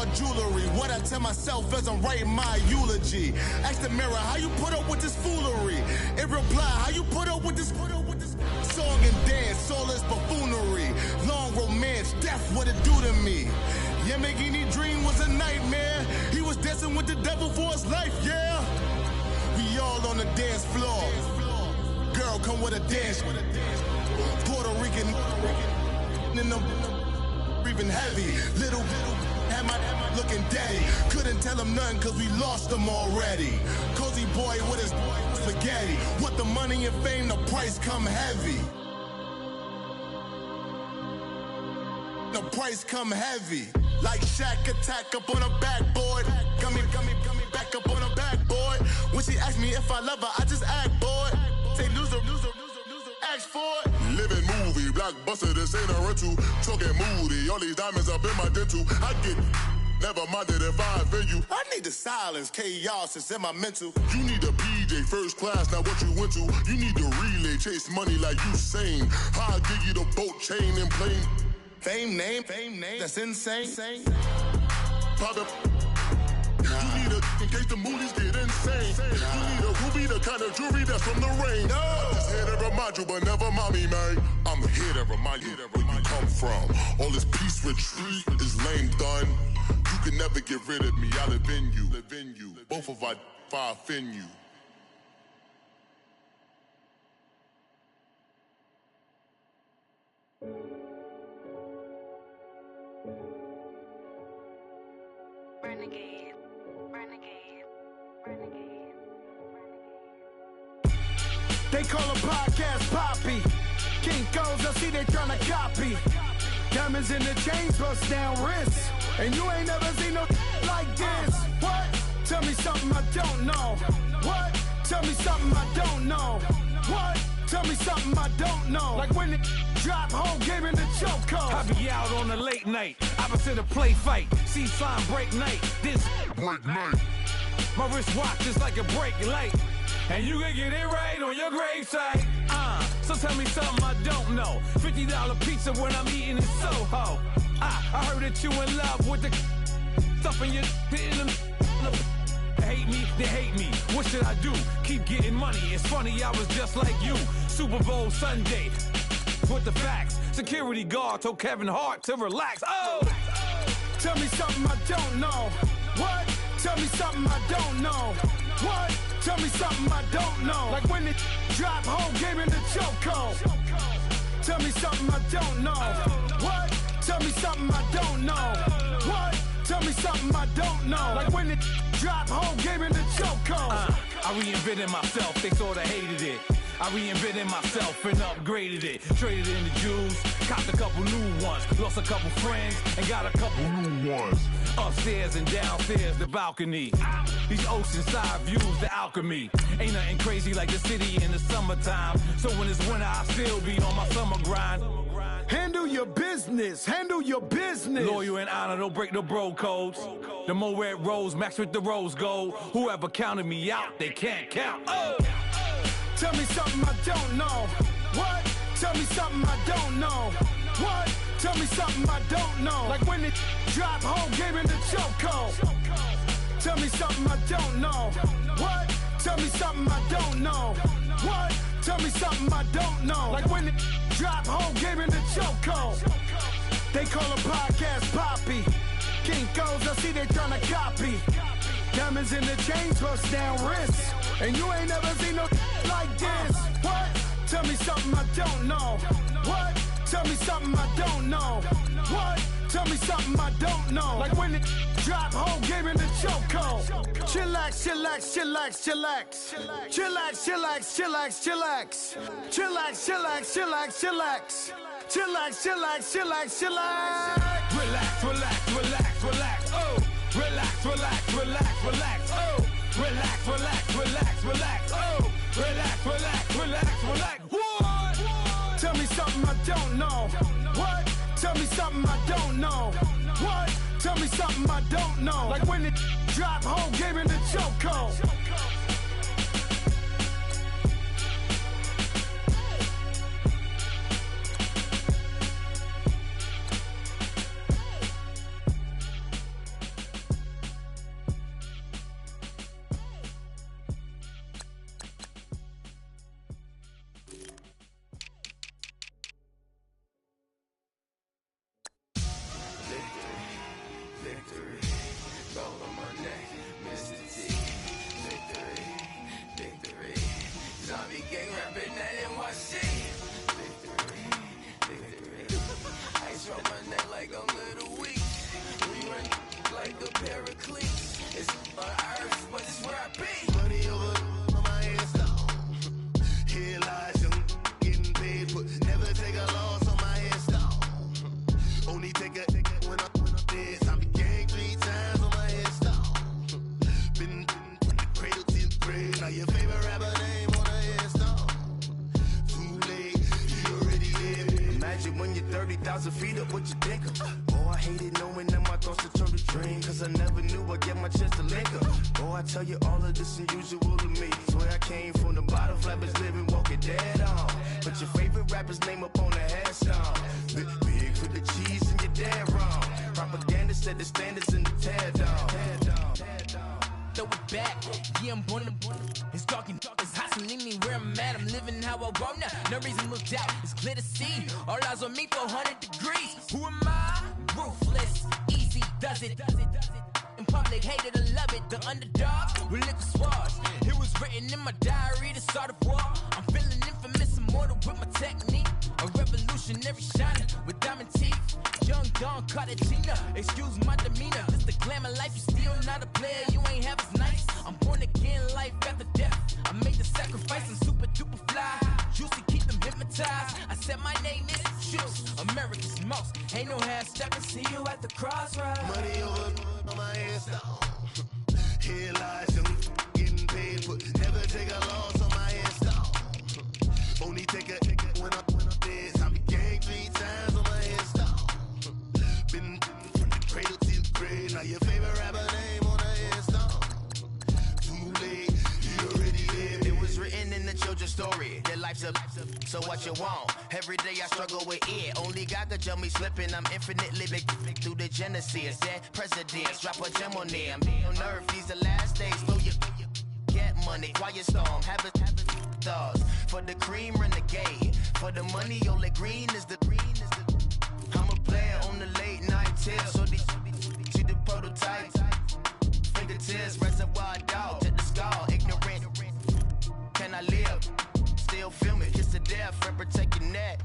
all jewelry. What I tell myself as I'm writing my eulogy. Ask the mirror, how you put up with this foolery? It reply, how you put up with this song and dance, all this buffoonery. Long romance, death, what it do to me? Yamagini dream was a nightmare. He was dancing with the devil for his life, yeah. We all on the dance floor. Girl, come with a dance. Puerto Rican in the breathing heavy. Little had my looking daddy. Couldn't tell him nothing cause we lost him already. Cozy boy with his spaghetti. With the money and fame, the price come heavy. The price come heavy. Like Shaq attack up on a backboard. Gummy, back up on a backboard. When she asked me if I love her, I just act bored. Say loser, ask for it. Living movie, blockbuster, this ain't a rental. Talking moody, all these diamonds up in my dental. I get never minded if I offend you. I need the silence, chaos is in my mental. You need a PJ, first class, not what you went to. You need the relay, chase money like you sane. I'll give you the boat, chain, and plane. Fame name, that's insane. Pop up. You need a in case the movies get insane. You need a ruby, the kind of jewelry that's from the rain. I'm just here to remind you, but never mind me, man. I'm here to remind you where you come from. All this peace retreat is lame done. You can never get rid of me. I live in you. Both of our offend you. They call a podcast Poppy. King goes, I see they tryna copy. Diamonds in the chains, bust down wrists. And you ain't never seen no like this. What? Tell me something I don't know. What? Tell me something I don't know. What? Tell me something I don't know. Like when it drop, whole game in the chokehold. I be out on a late night, opposite a play fight. See sign break night, this break night. My wristwatch is like a break light. And you can get it right on your gravesite. So tell me something I don't know. $50 pizza when I'm eating in Soho. I heard that you in love with the stuff in your hitting them. They hate me, they hate me. What should I do? Keep getting money. It's funny, I was just like you. Super Bowl Sunday with the facts. Security guard told Kevin Hart to relax. Oh! Tell me something I don't know. What? Tell me something I don't know. What? Tell me something I don't know. Like when it drop, whole game in the chokehold. Tell me something I don't know. What? Tell me something I don't know. What? Tell me something I don't know. Like when it drop, whole game in the chokehold. I reinvented myself, they sorta hated it. I reinvented myself and upgraded it. Traded in the jewels, copped a couple new ones. Lost a couple friends and got a couple new ones. Upstairs and downstairs, the balcony. These oceanside views, the alchemy. Ain't nothing crazy like the city in the summertime. So when it's winter, I still be on my summer grind. Handle your business, handle your business. Loyal and honor, don't break the bro codes. The more red rose match with the rose gold. Whoever counted me out, they can't count. Oh! Tell me something I don't know. What? Tell me something I don't know. What? Tell me something I don't know. Like when it drop, whole game in the chokehold. Tell me something I don't know. What? Tell me something I don't know. What? Tell me something I don't know. Like when it drop, whole game in the chokehold. They call a podcast Poppy. King goes, I see they tryna copy. Diamonds in the chains, bust down wrists. And you ain't never seen no like this. What? Tell me something I don't know. What? Tell me something I don't know. What? Tell me something I don't know. Like when it drop, whole game in the chokehold. Chillax, chillax, chillax, chillax. Chillax, chillax, chillax, chillax. Chillax, chillax, chillax, chillax. Chillax, chillax, chillax, chillax. Relax, relax, relax, relax. Oh! Relax, relax, relax, relax. Oh! Relax, relax, relax, relax. Oh! Relax, relax, relax, relax. What? Tell me something I don't know. What? Tell me something I don't know. What? Tell me something I don't know. Like when it drop, whole game in the chokehold. a paraclete. It's on earth, but it's where I be. Money over on my headstone. Here lies young, getting paid, but never take a loss on my headstone. Only take a when I'm dead. I be gang 3 times on my headstone. Been from the cradle to the grave. Now your favorite rapper name on a headstone. Too late, you already dead. Imagine when you're 30,000 feet up, what you think of? Oh, I hated knowing that my thoughts would turn to dream. Cause I never knew I'd get my chance to link up. Oh, I tell you all of this unusual to me. Swear I came from the bottom, flappers living, walking dead on. But your favorite rapper's name up on the headstone. Big for the cheese and you're dead wrong. Propaganda set the standards in the tear down. Throw it back, yeah, I'm born to. It's dark, it's hot, so leave me where I'm at. I'm living how I want now, no reason to doubt. It's clear to see, all eyes on me, 400 degrees. Who am I? Ruthless, easy, does it. In public, hated or love it, the underdog with liquor swords. It was written in my diary, the start of war. I'm feeling infamous, immortal with my technique. A revolutionary shiner with diamond teeth. Young Don Cartagena, excuse my demeanor. This the glamour life, you still not a player, you ain't half as nice. I'm born again, life after death. I made the sacrifice, I'm super duper fly. Juicy, keep them hypnotized. I said my name is Juice, America's most. Ain't no half stepping, see you at the crossroads. Money over on my headstone. Here lies young, getting paid, but never take a loss on my headstone. Only take a when I'm dead. I be gang 3 times on my headstone. Been from the cradle to the grave. Now your favorite rapper name on a headstone. Too late, you already dead. It was written in the children's story. Their life's a so what you want. Every day I struggle with it. Only God could jump me slipping. I'm infinitely big through the genesis. Dead presidents, drop a gem on them. On earth, these the last days. So you get money, quiet storm, have a thoughts. For the cream, renegade. For the money, only green is the. I'm a player on the late night tips. So these see the prototype. Fingertips, reservoir dog, to the skull, ignorant. Can I live? Still film it, kiss to death, friend, protect your neck.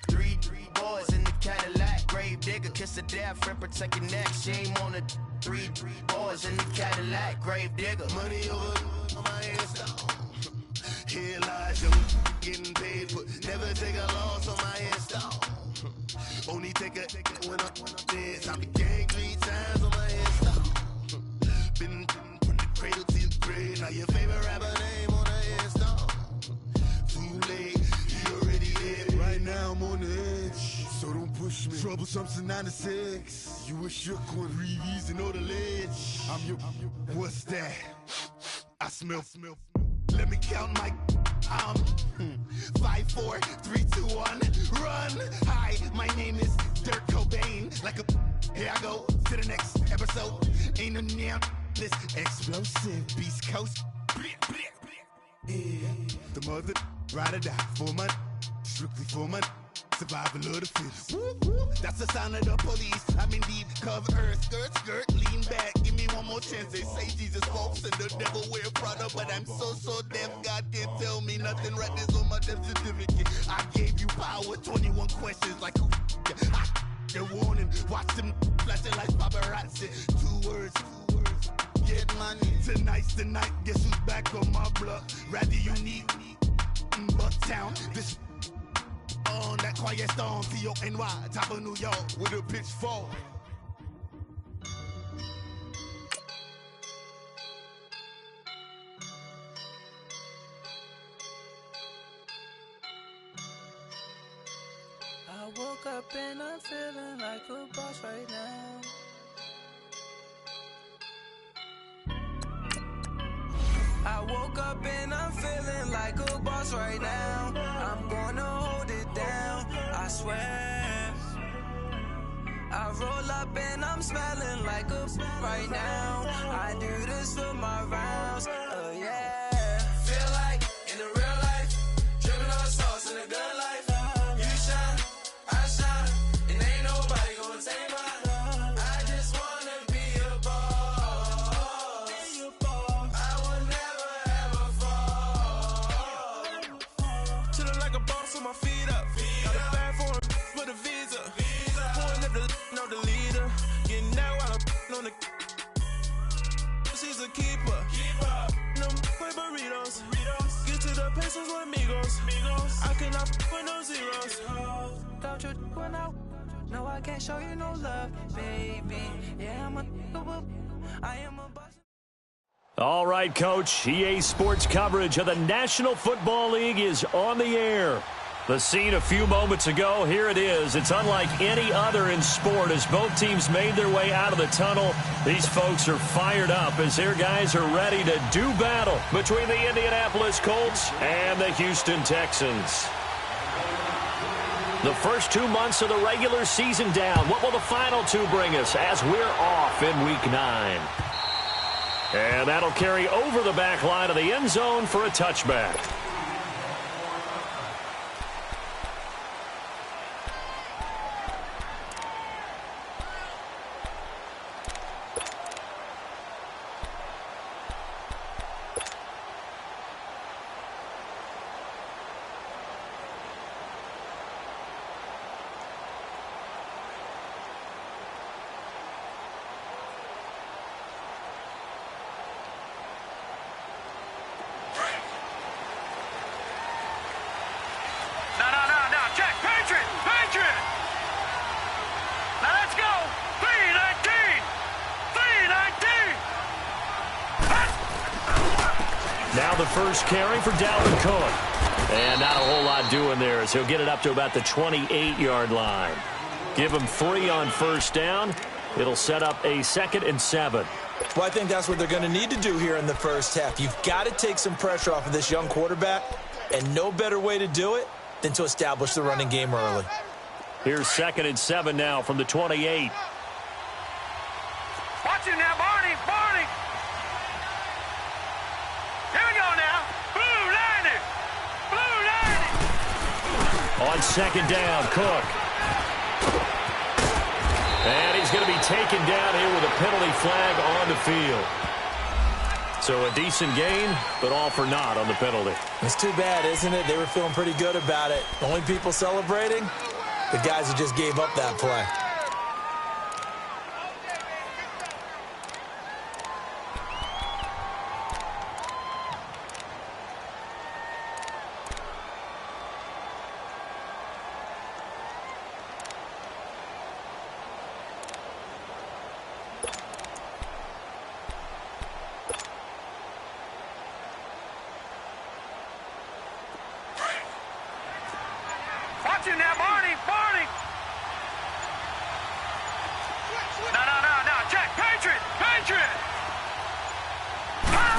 3 boys in the Cadillac, grave digger, kiss to death, friend, protect your neck. Shame on the 3 boys in the Cadillac, grave digger. Money over on my headstone. Here lies young, getting paid, but never take a loss on my headstone. Only take a when I'm dead. I be gang 3 times on my headstone. Been from the cradle to the grave. Now your favorite rapper name on a headstone. Too late, you already dead. Right now I'm on the edge, so don't push me. Troublesome to 9 to 6. You a shook one, Reeves and know the ledge. I'm your. What's that? I smell. Let me count my. 5, 4, 3, 2, 1, run. Hi, my name is Dirk Cobain. Like a. Here I go to the next episode. Ain't no damn this explosive Beast Coast. Yeah. The mother ride or die for money, strictly for money. Survival of the fittest. That's the sound of the police. I'm indeed cover earth, skirt, lean back. Give me one more chance. They say Jesus walks and the devil wear Prada, but I'm so deaf. God can't tell me nothing. Right this on my death certificate. I gave you power. 21 questions like who? They're warning. Watch them flashing like paparazzi. 2 words. Get money. Tonight's the night. Guess who's back on my block? Rather you need Bucktown. This. On that quiet storm, T-O-N-Y, top of New York, with a pitchfork. I woke up and I'm feeling like a boss right now. I woke up and I'm feeling like a boss right now. I'm gonna hold it down, I swear. I roll up and I'm smelling like a right now. I do this for my rounds, yeah. Feel like in the real life, dripping on sauce in the good life. You shine, I shine, and ain't nobody gonna take mine. I just wanna be a boss. I would never ever fall. Chillin' like a boss with my feet up. Got a bag for a visa. Pulling up the know the leader. Getting out while I'm on on the. She's a keeper. Them play burritos. Get to the pesos with amigos. I cannot with no zeros. Don't you when no, I can't show you no love, baby. Yeah, I am a boss. All right, Coach. EA Sports coverage of the National Football League is on the air. The scene a few moments ago, here it is. It's unlike any other in sport as both teams made their way out of the tunnel. These folks are fired up as their guys are ready to do battle between the Indianapolis Colts and the Houston Texans. The first 2 months of the regular season down. What will the final two bring us as we're off in Week 9? And that'll carry over the back line of the end zone for a touchback. Now the first carry for Dalvin Cook. And not a whole lot doing there as he'll get it up to about the 28-yard line. Give him 3 on first down. It'll set up a 2nd and 7. Well, I think that's what they're going to need to do here in the first half. You've got to take some pressure off of this young quarterback, and no better way to do it than to establish the running game early. Here's 2nd and 7 now from the 28. Watch it now, Barney. Here we go now. Blue 90. On 2nd down, Cook. And he's going to be taken down here with a penalty flag on the field. So a decent gain, but all for naught on the penalty. It's too bad, isn't it? They were feeling pretty good about it. The only people celebrating, the guys who just gave up that play.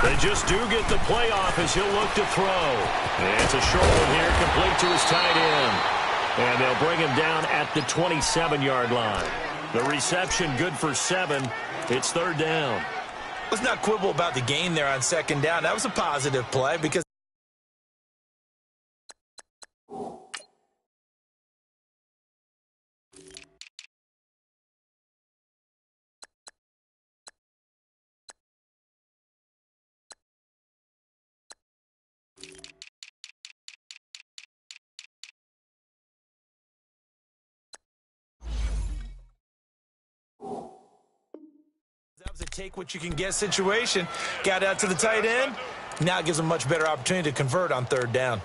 They just do get the playoff as he'll look to throw. And it's a short one here, complete to his tight end. And they'll bring him down at the 27-yard line. The reception good for 7. It's 3rd down. Let's not quibble about the gain there on 2nd down. That was a positive play because that was a take what you can get situation. Got out to the tight end. Now it gives them a much better opportunity to convert on 3rd down.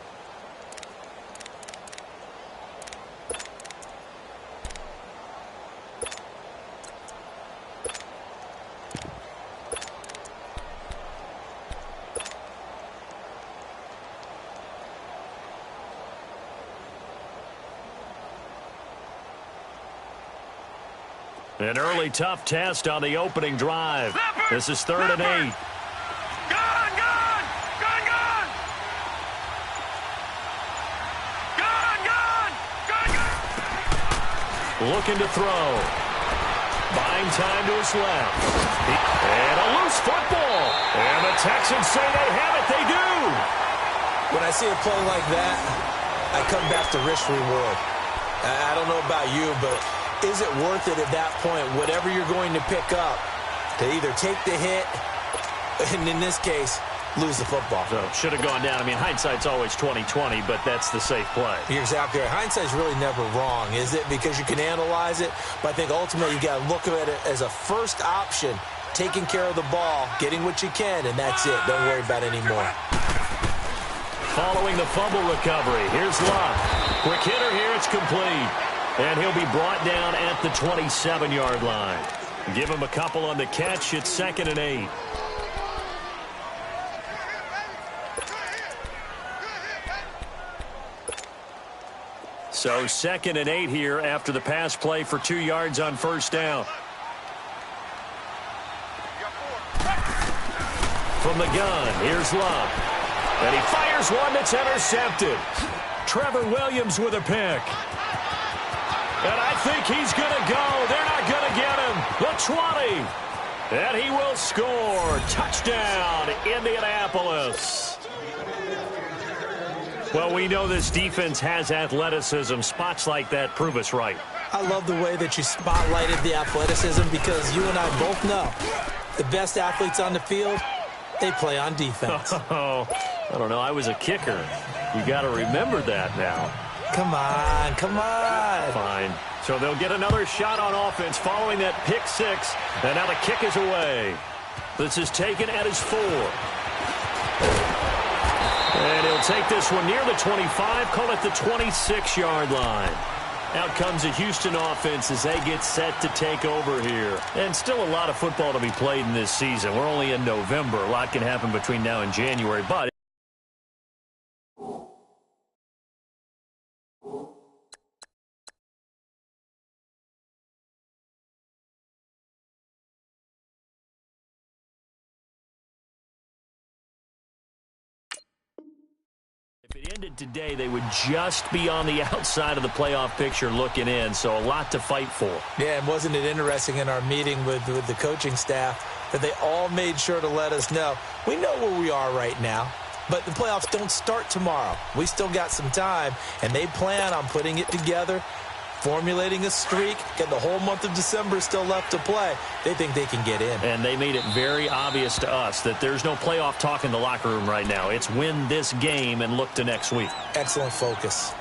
An early tough test on the opening drive. This is 3rd and 8. Looking to throw. Buying time to his left. And a loose football. And the Texans say they have it. They do. When I see a play like that, I come back to risk reward. I don't know about you, but is it worth it at that point, whatever you're going to pick up, to either take the hit, and in this case, lose the football. So should have gone down. I mean, hindsight's always 20/20, but that's the safe play. You're exactly right. Hindsight's really never wrong, is it? Because you can analyze it, but I think ultimately you got to look at it as a first option, taking care of the ball, getting what you can, and that's it. Don't worry about it anymore. Following the fumble recovery, here's Love. Quick hitter here, it's complete. And he'll be brought down at the 27-yard line. Give him a couple on the catch. It's 2nd and 8. So 2nd and 8 here after the pass play for 2 yards on first down. From the gun, here's Love. And he fires one that's intercepted. Trevor Williams with a pick. And I think he's going to go. They're not going to get him. The 20. And he will score. Touchdown, Indianapolis. Well, we know this defense has athleticism. Spots like that prove us right. I love the way that you spotlighted the athleticism because you and I both know the best athletes on the field, they play on defense. Oh, I don't know. I was a kicker. You got to remember that now. Come on, come on. Fine. So they'll get another shot on offense following that pick 6. And now the kick is away. This is taken at his 4. And he'll take this one near the 25, call it the 26-yard line. Out comes the Houston offense as they get set to take over here. And still a lot of football to be played in this season. We're only in November. A lot can happen between now and January, but if it ended today, they would just be on the outside of the playoff picture looking in, so a lot to fight for. Yeah, and wasn't it interesting in our meeting with the coaching staff that they all made sure to let us know, we know where we are right now, but the playoffs don't start tomorrow. We still got some time, and they plan on putting it together, formulating a streak, and the whole month of December is still left to play. They think they can get in. And they made it very obvious to us that there's no playoff talk in the locker room right now. It's win this game and look to next week. Excellent focus.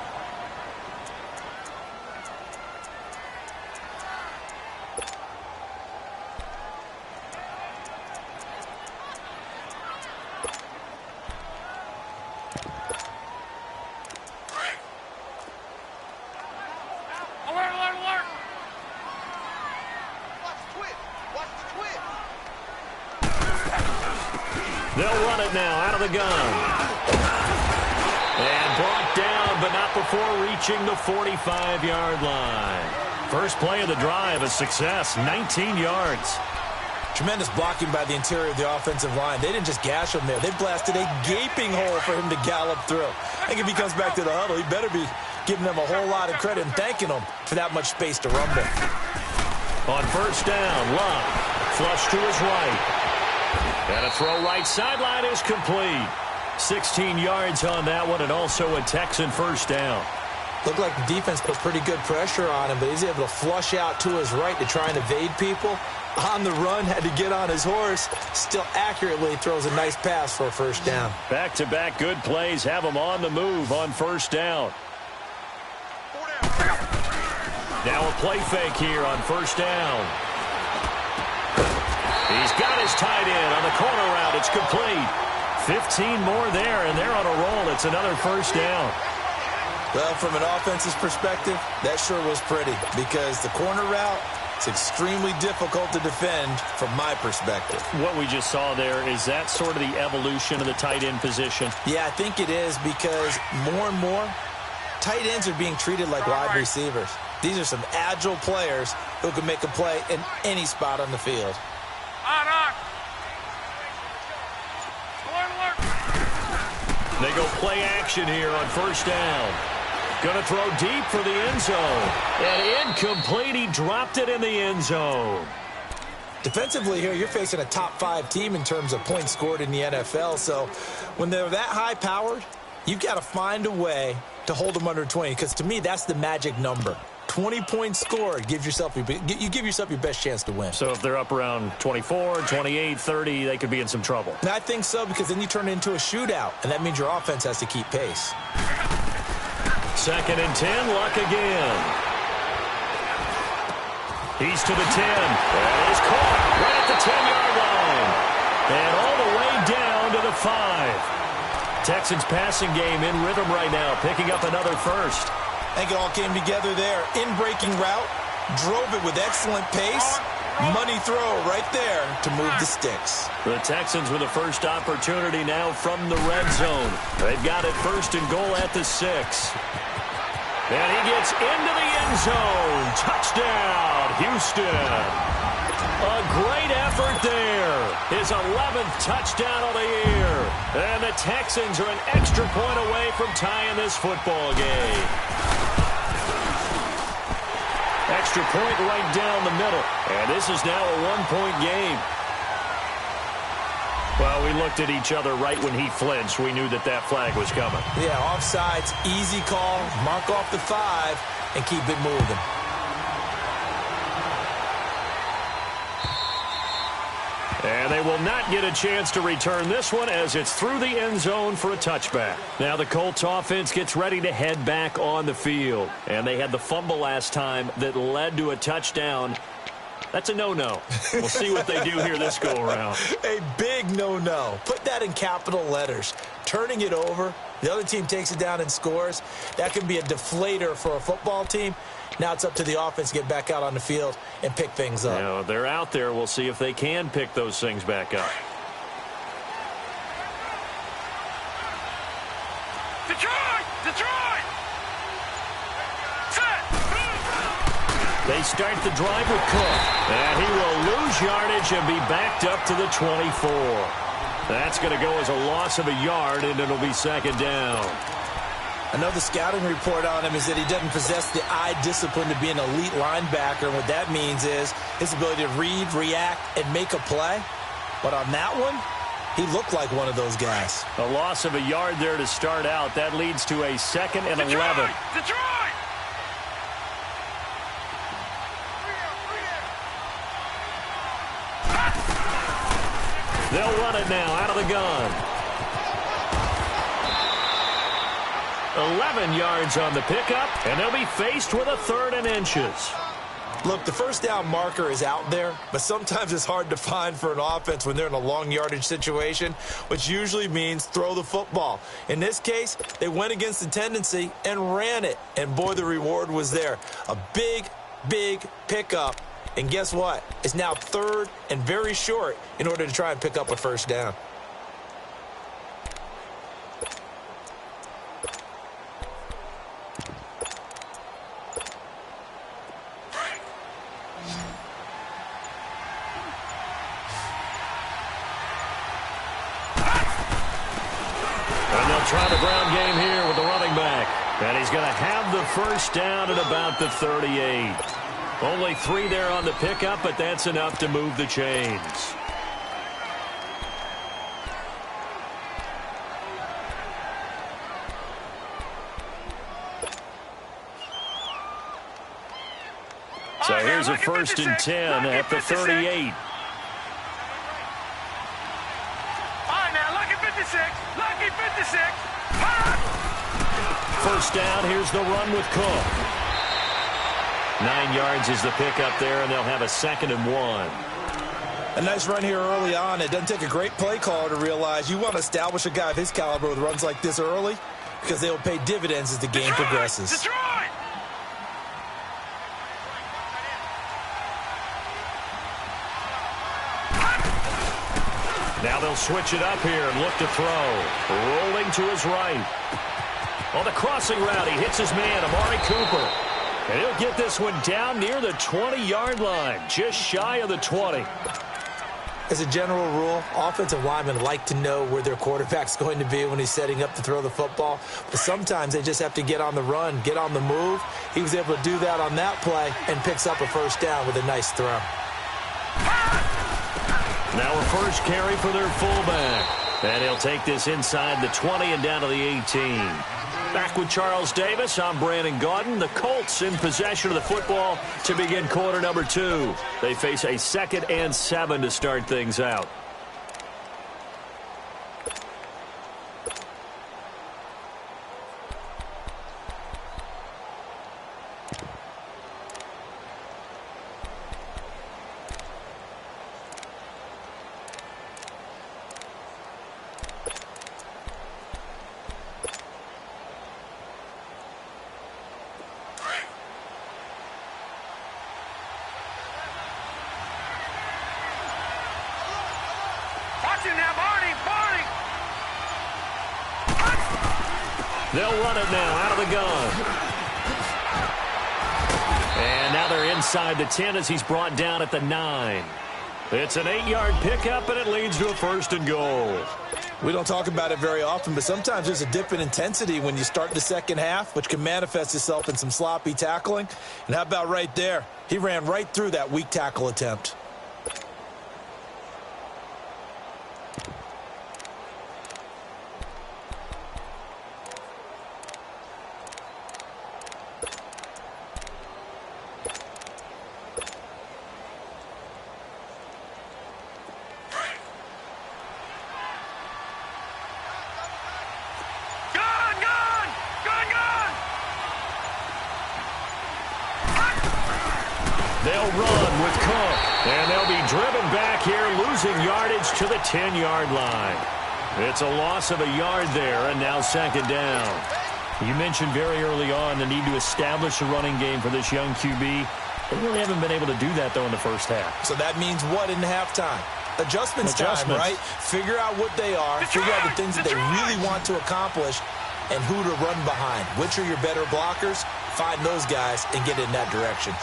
They'll run it now out of the gun. And brought down, but not before reaching the 45-yard line. First play of the drive, a success, 19 yards. Tremendous blocking by the interior of the offensive line. They didn't just gash him there. They blasted a gaping hole for him to gallop through. I think if he comes back to the huddle, he better be giving them a whole lot of credit and thanking them for that much space to rumble. On first down, Love flush to his right. And a throw right sideline is complete. 16 yards on that one, and also a Texan first down. Looked like the defense put pretty good pressure on him, but he's able to flush out to his right to try and evade people. On the run, had to get on his horse. Still accurately throws a nice pass for a first down. Back-to-back good plays have him on the move on first down. Now a play fake here on first down. He's got his tight end on the corner route. It's complete. 15 more there, and they're on a roll. It's another first down. Well, from an offense's perspective, that sure was pretty because the corner route is extremely difficult to defend from my perspective. What we just saw there, is that sort of the evolution of the tight end position? Yeah, I think it is because more and more, tight ends are being treated like wide receivers. These are some agile players who can make a play in any spot on the field. They go play action here on first down. Going to throw deep for the end zone. And incomplete. He dropped it in the end zone. Defensively here, you're facing a top-5 team in terms of points scored in the NFL. So when they're that high-powered, you've got to find a way to hold them under 20. Because to me, that's the magic number. 20-point score, you give yourself your best chance to win. So if they're up around 24, 28, 30, they could be in some trouble. And I think so, because then you turn it into a shootout, and that means your offense has to keep pace. 2nd and 10, Luck again. He's to the 10. That is caught right at the 10-yard line. And all the way down to the 5. Texans passing game in rhythm right now, picking up another first. I think it all came together there. In-breaking route, drove it with excellent pace. Money throw right there to move the sticks. The Texans with the first opportunity now from the red zone. They've got it 1st and goal at the 6. And he gets into the end zone. Touchdown, Houston. A great effort there. His 11th touchdown of the year. And the Texans are an extra point away from tying this football game. Extra point right down the middle. And this is now a 1-point game. Well, we looked at each other right when he flinched. We knew that that flag was coming. Yeah, offsides, easy call. Mark off the 5 and keep it moving. And they will not get a chance to return this one as it's through the end zone for a touchback. Now the Colts offense gets ready to head back on the field. And they had the fumble last time that led to a touchdown. That's a no-no. We'll see what they do here this go-around. A big no-no. Put that in capital letters. Turning it over, the other team takes it down and scores. That can be a deflator for a football team. Now it's up to the offense to get back out on the field and pick things up. Now, they're out there. We'll see if they can pick those things back up. Detroit! Set! They start the drive with Cook. And he will lose yardage and be backed up to the 24. That's going to go as a loss of a yard, and it'll be 2nd down. Another scouting report on him is that he doesn't possess the eye discipline to be an elite linebacker. And what that means is his ability to read, react, and make a play. But on that one, he looked like one of those guys. A loss of a yard there to start out. That leads to a 2nd and 11. Detroit! They'll run it now out of the gun. 11 yards on the pickup, and they'll be faced with a 3rd and inches. Look, the first down marker is out there, but sometimes it's hard to find for an offense when they're in a long yardage situation, which usually means throw the football. In this case, they went against the tendency and ran it, and boy, the reward was there. A big, big pickup, and guess what? It's now 3rd and very short in order to try and pick up a first down. Try the ground game here with the running back. And he's going to have the first down at about the 38. Only 3 there on the pickup, but that's enough to move the chains. So here's a 1st and 10 at the 38. Lucky 56. First down, here's the run with Cook. 9 yards is the pickup there, and they'll have a 2nd and 1. A nice run here early on. It doesn't take a great play caller to realize you want to establish a guy of his caliber with runs like this early because they will pay dividends as the game progresses. Detroit! Now they'll switch it up here and look to throw. Rolling to his right. On the crossing route, he hits his man, Amari Cooper. And he'll get this one down near the 20-yard line, just shy of the 20. As a general rule, offensive linemen like to know where their quarterback's going to be when he's setting up to throw the football. But sometimes they just have to get on the run, get on the move. He was able to do that on that play and picks up a first down with a nice throw. Now a first carry for their fullback. And he'll take this inside the 20 and down to the 18. Back with Charles Davis, I'm Brandon Gaudin. The Colts in possession of the football to begin quarter number 2. They face a 2nd and 7 to start things out. They'll run it now out of the gun. And now they're inside the 10 as he's brought down at the 9. It's an 8-yard pickup, and it leads to a 1st and goal. We don't talk about it very often, but sometimes there's a dip in intensity when you start the second half, which can manifest itself in some sloppy tackling. And how about right there? He ran right through that weak tackle attempt. They'll run with Cook, and they'll be driven back here, losing yardage to the 10-yard line. It's a loss of a yard there, and now 2nd down. You mentioned very early on the need to establish a running game for this young QB. They really haven't been able to do that, though, in the first half. So that means what in halftime? Adjustments time, right? Figure out what they are, figure out the things that they really want to accomplish, and who to run behind. Which are your better blockers? Find those guys and get in that direction.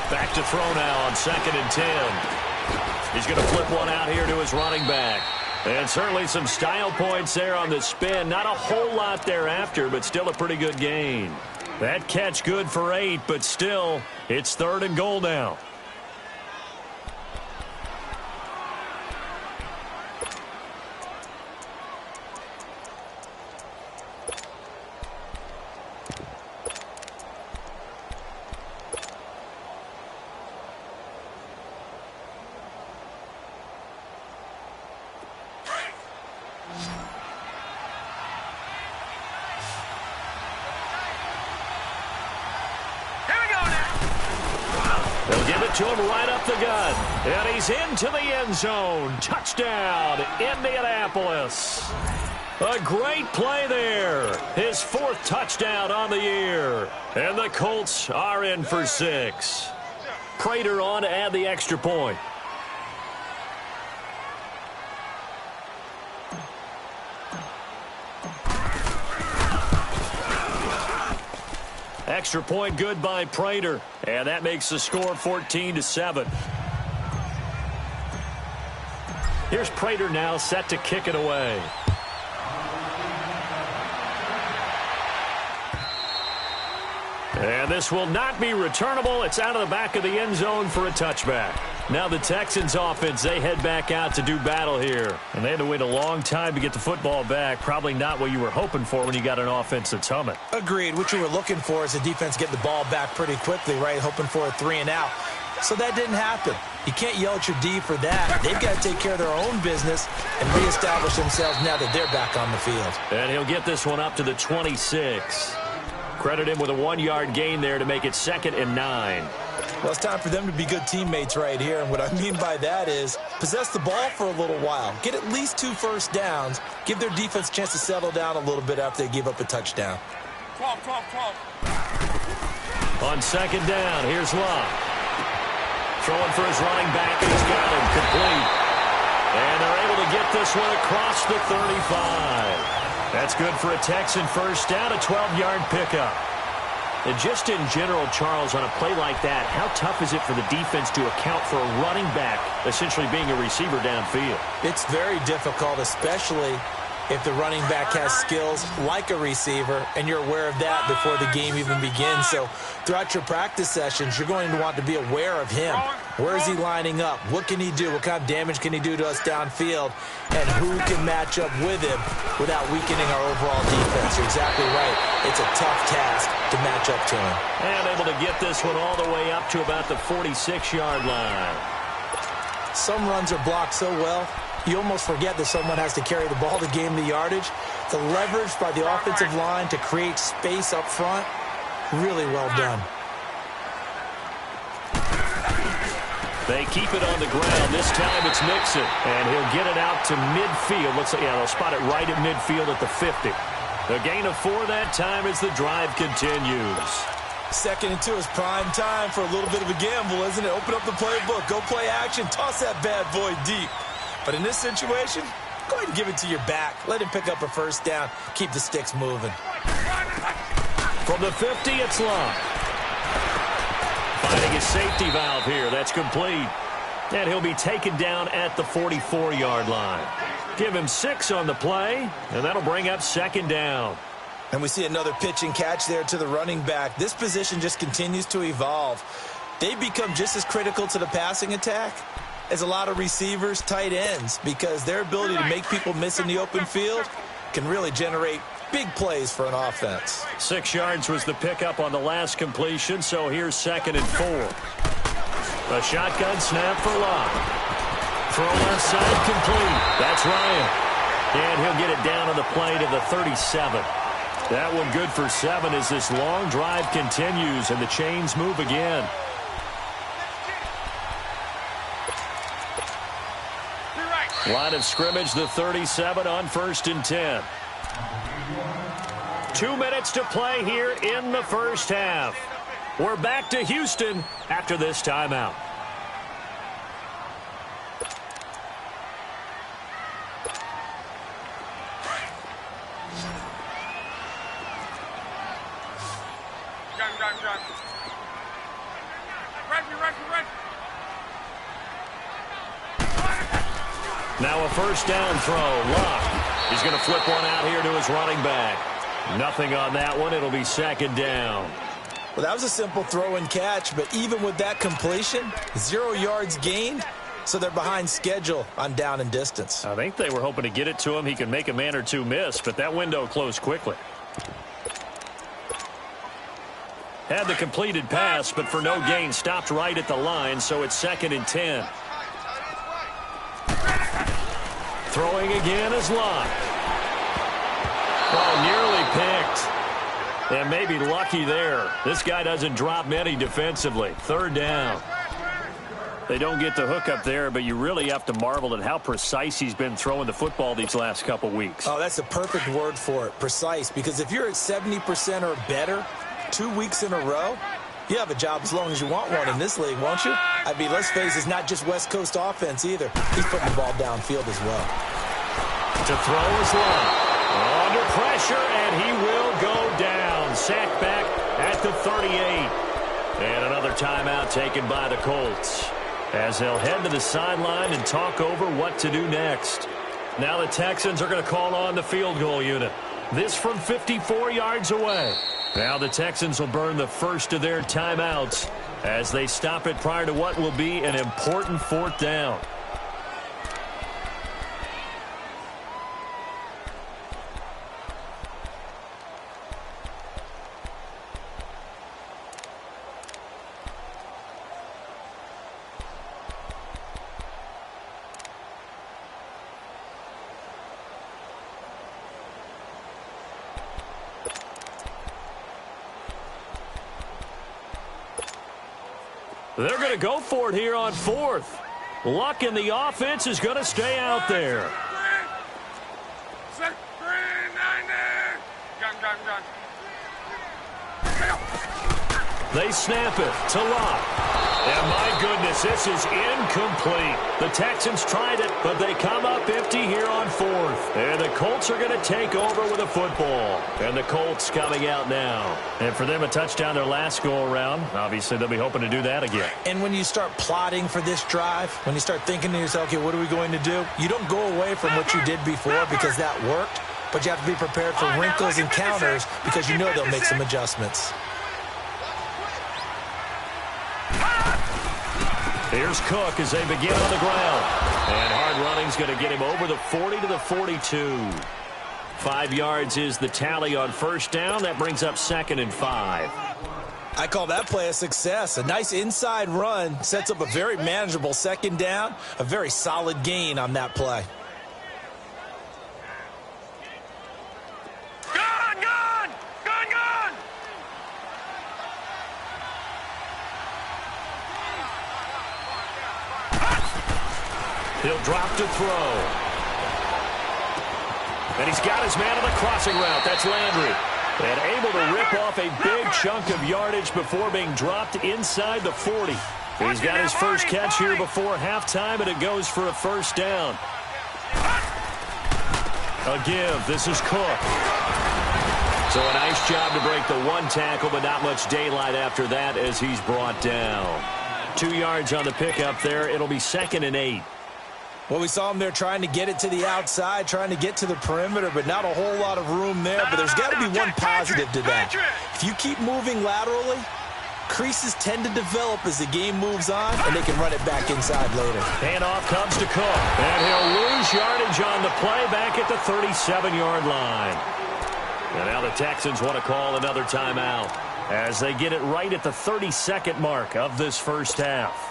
Back to throw now on 2nd and 10. He's going to flip one out here to his running back. And certainly some style points there on the spin. Not a whole lot thereafter, but still a pretty good gain. That catch good for 8, but still, it's 3rd and goal now. They'll give it to him right up the gut. And he's into the end zone. Touchdown, Indianapolis. A great play there. His 4th touchdown on the year. And the Colts are in for 6. Prater on to add the extra point. Extra point good by Prater, and that makes the score 14-7. Here's Prater now set to kick it away. And this will not be returnable. It's out of the back of the end zone for a touchback. Now the Texans offense, they head back out to do battle here. And they had to wait a long time to get the football back. Probably not what you were hoping for when you got an offense that's humming. Agreed. What you were looking for is the defense get the ball back pretty quickly, right? Hoping for a 3 and out. So that didn't happen. You can't yell at your D for that. They've got to take care of their own business and reestablish themselves now that they're back on the field. And he'll get this one up to the 26. Credit him with a 1-yard gain there to make it 2nd and 9. Well, it's time for them to be good teammates right here. And what I mean by that is possess the ball for a little while. Get at least 2 first downs. Give their defense a chance to settle down a little bit after they give up a touchdown. 12. On 2nd down, here's Love. Throwing for his running back, and he's got him complete. And they're able to get this one across the 35. That's good for a Texan first down, a 12-yard pickup. And just in general, Charles, on a play like that, how tough is it for the defense to account for a running back essentially being a receiver downfield? It's very difficult, especially if the running back has skills like a receiver, and you're aware of that before the game even begins. So throughout your practice sessions, you're going to want to be aware of him. Where is he lining up? What can he do? What kind of damage can he do to us downfield? And who can match up with him without weakening our overall defense? You're exactly right. It's a tough task to match up to him. And able to get this one all the way up to about the 46-yard line. Some runs are blocked so well, you almost forget that someone has to carry the ball to gain the yardage. The leverage by the offensive line to create space up front, really well done. They keep it on the ground. This time it's Mixon, and he'll get it out to midfield. Looks like, they'll spot it right at midfield at the 50. The gain of 4 that time as the drive continues. 2nd and 2 is prime time for a little bit of a gamble, isn't it? Open up the playbook, go play action, toss that bad boy deep. But in this situation, go ahead and give it to your back. Let him pick up a first down. Keep the sticks moving. From the 50, it's Long. Finding his safety valve here. That's complete. And he'll be taken down at the 44-yard line. Give him 6 on the play, and that'll bring up 2nd down. And we see another pitch and catch there to the running back. This position just continues to evolve. They become just as critical to the passing attack as a lot of receivers, tight ends, because their ability to make people miss in the open field can really generate big plays for an offense. 6 yards was the pickup on the last completion, so here's 2nd and 4. A shotgun snap for Locke. Throw left side complete. That's Ryan. And he'll get it down on the play to the 37. That one good for 7 as this long drive continues and the chains move again. Line of scrimmage, the 37 on 1st and 10. 2 minutes to play here in the first half. We're back to Houston after this timeout. Now a first down throw. Locke. He's going to flip one out here to his running back. Nothing on that one. It'll be 2nd down. Well, that was a simple throw and catch, but even with that completion, 0 yards gained, so they're behind schedule on down and distance. I think they were hoping to get it to him. He can make a man or two miss, but that window closed quickly. Had the completed pass, but for no gain, stopped right at the line, so it's 2nd and 10. Throwing again is Locke. Oh, nearly picked. And maybe lucky there. This guy doesn't drop many defensively. 3rd down. They don't get the hook up there, but you really have to marvel at how precise he's been throwing the football these last couple weeks. Oh, that's the perfect word for it, precise. Because if you're at 70% or better 2 weeks in a row, you have a job as long as you want one in this league, won't you? I mean, let's face it, it's not just West Coast offense either. He's putting the ball downfield as well. To throw is Locke. Under pressure, and he will go down. Sacked back at the 38. And another timeout taken by the Colts, as they'll head to the sideline and talk over what to do next. Now the Texans are going to call on the field goal unit. This from 54 yards away. Now the Texans will burn the first of their timeouts as they stop it prior to what will be an important 4th down. They're going to go for it here on 4th. Luck in the offense is going to stay out there. They snap it to Locke. And my goodness, this is incomplete. The Texans tried it, but they come up empty here on 4th. And the Colts are going to take over with a football. And the Colts coming out now. And for them, a touchdown their last go-around. Obviously, they'll be hoping to do that again. And when you start plotting for this drive, when you start thinking to yourself, okay, what are we going to do? You don't go away from what you did before because that worked. But you have to be prepared for wrinkles and counters because you know they'll make some adjustments. Here's Cook as they begin on the ground. And hard running's going to get him over the 40 to the 42. 5 yards is the tally on first down. That brings up 2nd and 5. I call that play a success. A nice inside run sets up a very manageable 2nd down. A very solid gain on that play. He'll drop to throw. And he's got his man on the crossing route. That's Landry. And able to rip off a big chunk of yardage before being dropped inside the 40. He's got his first catch here before halftime, and it goes for a first down. A give. This is Cook. So a nice job to break the 1 tackle, but not much daylight after that as he's brought down. 2 yards on the pickup there. It'll be 2nd and 8. Well, we saw him there trying to get it to the outside, trying to get to the perimeter, but not a whole lot of room there. But there's got to be one positive to that. If you keep moving laterally, creases tend to develop as the game moves on, and they can run it back inside later. Handoff comes to Cook, and he'll lose yardage on the play back at the 37-yard line. And now the Texans want to call another timeout as they get it right at the 32nd mark of this first half.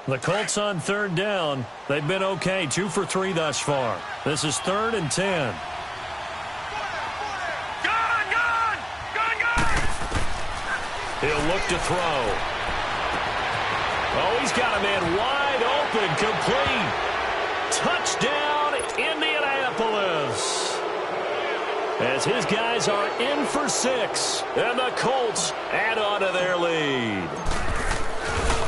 The Colts on 3rd down. They've been okay, 2 for 3 thus far. This is 3rd and 10. He'll look to throw. Oh, he's got a man wide open, complete. Touchdown, Indianapolis. As his guys are in for 6, and the Colts add on to their lead.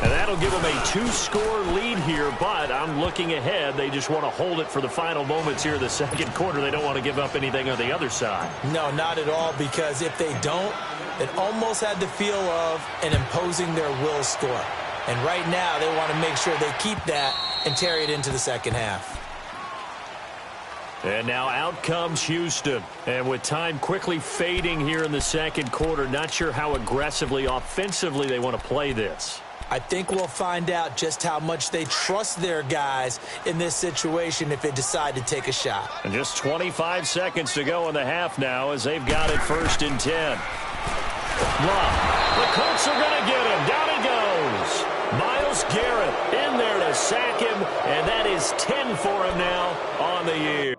And that'll give them a 2-score lead here, but I'm looking ahead. They just want to hold it for the final moments here in the 2nd quarter. They don't want to give up anything on the other side. No, not at all, because if they don't, it almost had the feel of an imposing their will score. And right now, they want to make sure they keep that and carry it into the 2nd half. And now out comes Houston. And with time quickly fading here in the 2nd quarter, not sure how aggressively, offensively they want to play this. I think we'll find out just how much they trust their guys in this situation if they decide to take a shot. And just 25 seconds to go in the half now as they've got it 1st and 10. Bluff. The Colts are going to get him. Down he goes. Myles Garrett in there to sack him, and that is 10 for him now on the year.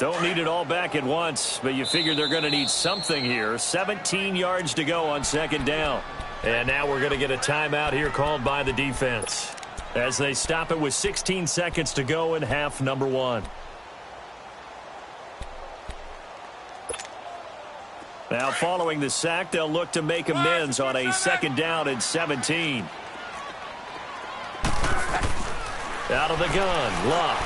Don't need it all back at once, but you figure they're going to need something here. 17 yards to go on 2nd down. And now we're going to get a timeout here called by the defense as they stop it with 16 seconds to go in half number 1. Now following the sack, they'll look to make amends on a 2nd down and 17. Out of the gun, Luck.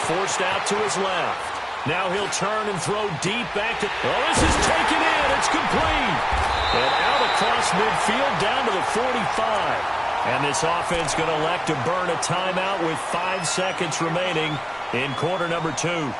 Forced out to his left. Now he'll turn and throw deep back to... Oh, this is taken in. It's complete. And out across midfield down to the 45. And this offense going to elect to burn a timeout with 5 seconds remaining in quarter number 2.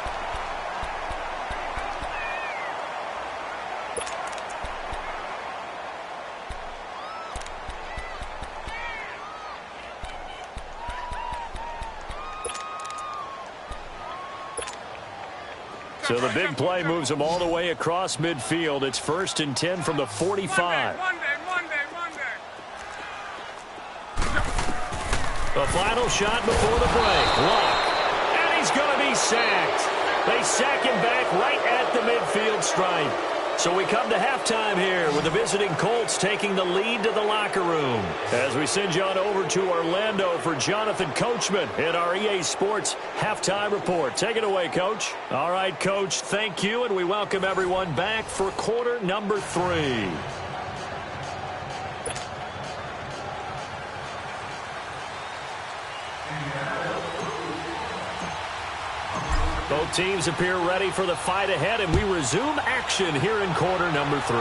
So the big play moves them all the way across midfield. It's 1st and 10 from the 45. The final shot before the break. Luck. And he's going to be sacked. They sack him back right at the midfield stripe. So we come to halftime here with the visiting Colts taking the lead to the locker room. As we send you on over to Orlando for Jonathan Coachman in our EA Sports Halftime Report. Take it away, Coach. All right, Coach, thank you, and we welcome everyone back for quarter number 3. Both teams appear ready for the fight ahead, and we resume action here in quarter number 3.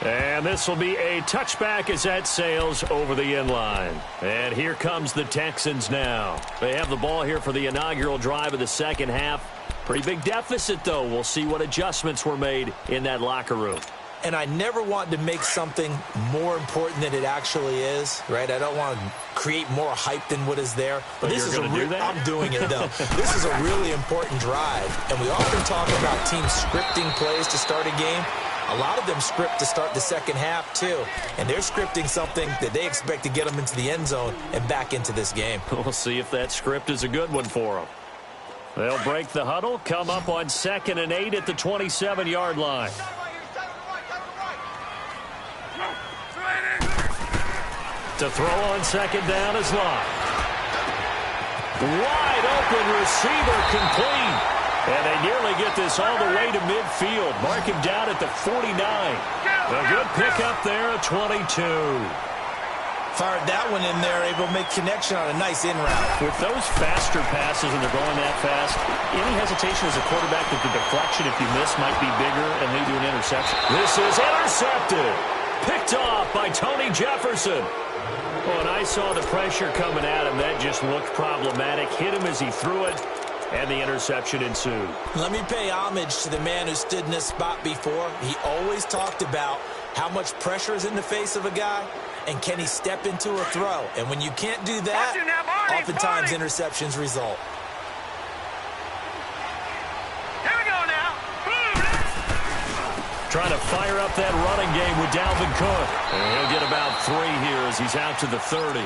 And this will be a touchback as that sails over the end line. And here comes the Texans now. They have the ball here for the inaugural drive of the second half. Pretty big deficit, though. We'll see what adjustments were made in that locker room. And I never want to make something more important than it actually is, right? I don't want to create more hype than what is there. But this is I'm doing it, though. This is a really important drive. And we often talk about teams scripting plays to start a game. A lot of them script to start the second half, too. And they're scripting something that they expect to get them into the end zone and back into this game. We'll see if that script is a good one for them. They'll break the huddle, come up on 2nd and 8 at the 27-yard line. To throw on 2nd down is Locke. Wide open receiver complete. And they nearly get this all the way to midfield. Mark him down at the 49. A good pickup there at 22. Fired that one in there, able to make connection on a nice in route. With those faster passes and they're going that fast, any hesitation as a quarterback that the deflection, if you miss, might be bigger and lead to an interception. This is intercepted. Picked off by Tony Jefferson. Oh, and I saw the pressure coming at him. That just looked problematic. Hit him as he threw it, and the interception ensued. Let me pay homage to the man who stood in this spot before. He always talked about how much pressure is in the face of a guy, and can he step into a throw. And when you can't do that, oftentimes interceptions result. Trying to fire up that running game with Dalvin Cook. And he'll get about 3 here as he's out to the 30.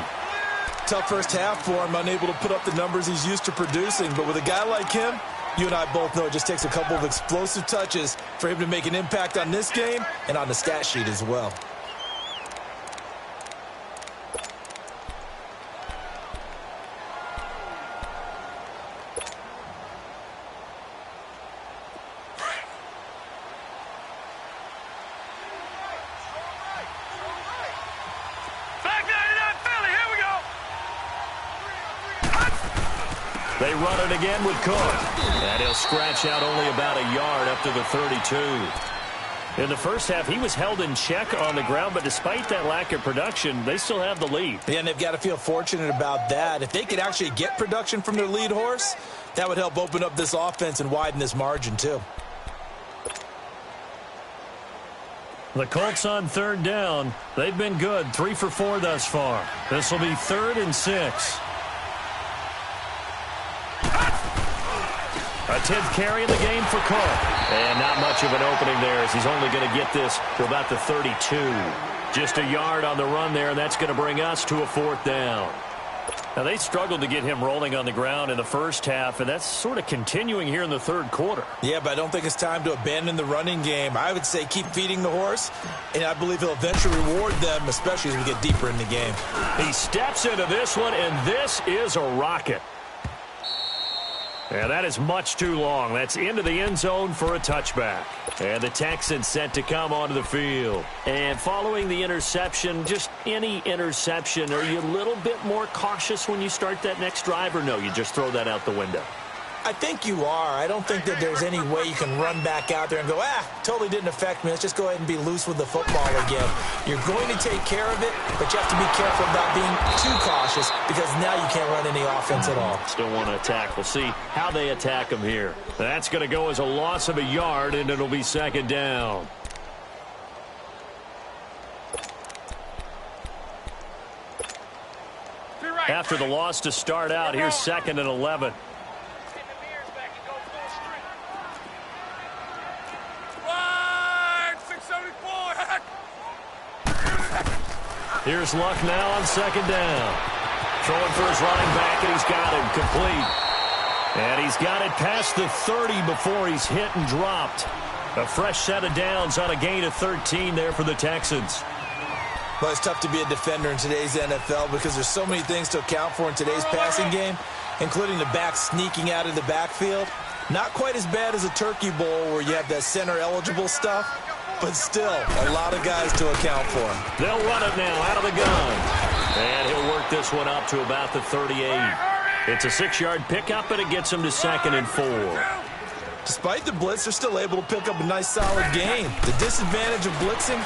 Tough first half for him, unable to put up the numbers he's used to producing. But with a guy like him, you and I both know it just takes a couple of explosive touches for him to make an impact on this game and on the stat sheet as well. They run it again with Cook. And he'll scratch out only about a yard up to the 32. In the first half, he was held in check on the ground, but despite that lack of production, they still have the lead. Yeah, and they've got to feel fortunate about that. If they could actually get production from their lead horse, that would help open up this offense and widen this margin, too. The Colts on 3rd down. They've been good, 3 for 4 thus far. This will be 3rd and 6. A 10th carry in the game for Cook. And not much of an opening there as he's only going to get this to about the 32. Just a yard on the run there, and that's going to bring us to a 4th down. Now, they struggled to get him rolling on the ground in the first half, and that's sort of continuing here in the 3rd quarter. Yeah, but I don't think it's time to abandon the running game. I would say keep feeding the horse, and I believe he'll eventually reward them, especially as we get deeper in the game. He steps into this one, and this is a rocket. And that is much too long. That's into the end zone for a touchback. And the Texans set to come onto the field. And following the interception, just any interception, are you a little bit more cautious when you start that next drive, or no, you just throw that out the window? I think you are. I don't think that there's any way you can run back out there and go, totally didn't affect me. Let's just go ahead and be loose with the football again. You're going to take care of it, but you have to be careful about being too cautious because now you can't run any offense at all. Still want to attack. We'll see how they attack them here. That's going to go as a loss of a yard, and it'll be 2nd down. After the loss to start out, here's 2nd and 11. Here's Luck now on second down. Throwing for his running back, and he's got him complete. And he's got it past the 30 before he's hit and dropped. A fresh set of downs on a gain of 13 there for the Texans. Well, it's tough to be a defender in today's NFL because there's so many things to account for in today's passing game, including the back sneaking out of the backfield. Not quite as bad as a turkey bowl where you have that center-eligible stuff, but still a lot of guys to account for. They'll run it now out of the gun. And he'll work this one up to about the 38. It's a 6-yard pickup, and it gets him to 2nd and 4. Despite the blitz, they're still able to pick up a nice, solid gain. The disadvantage of blitzing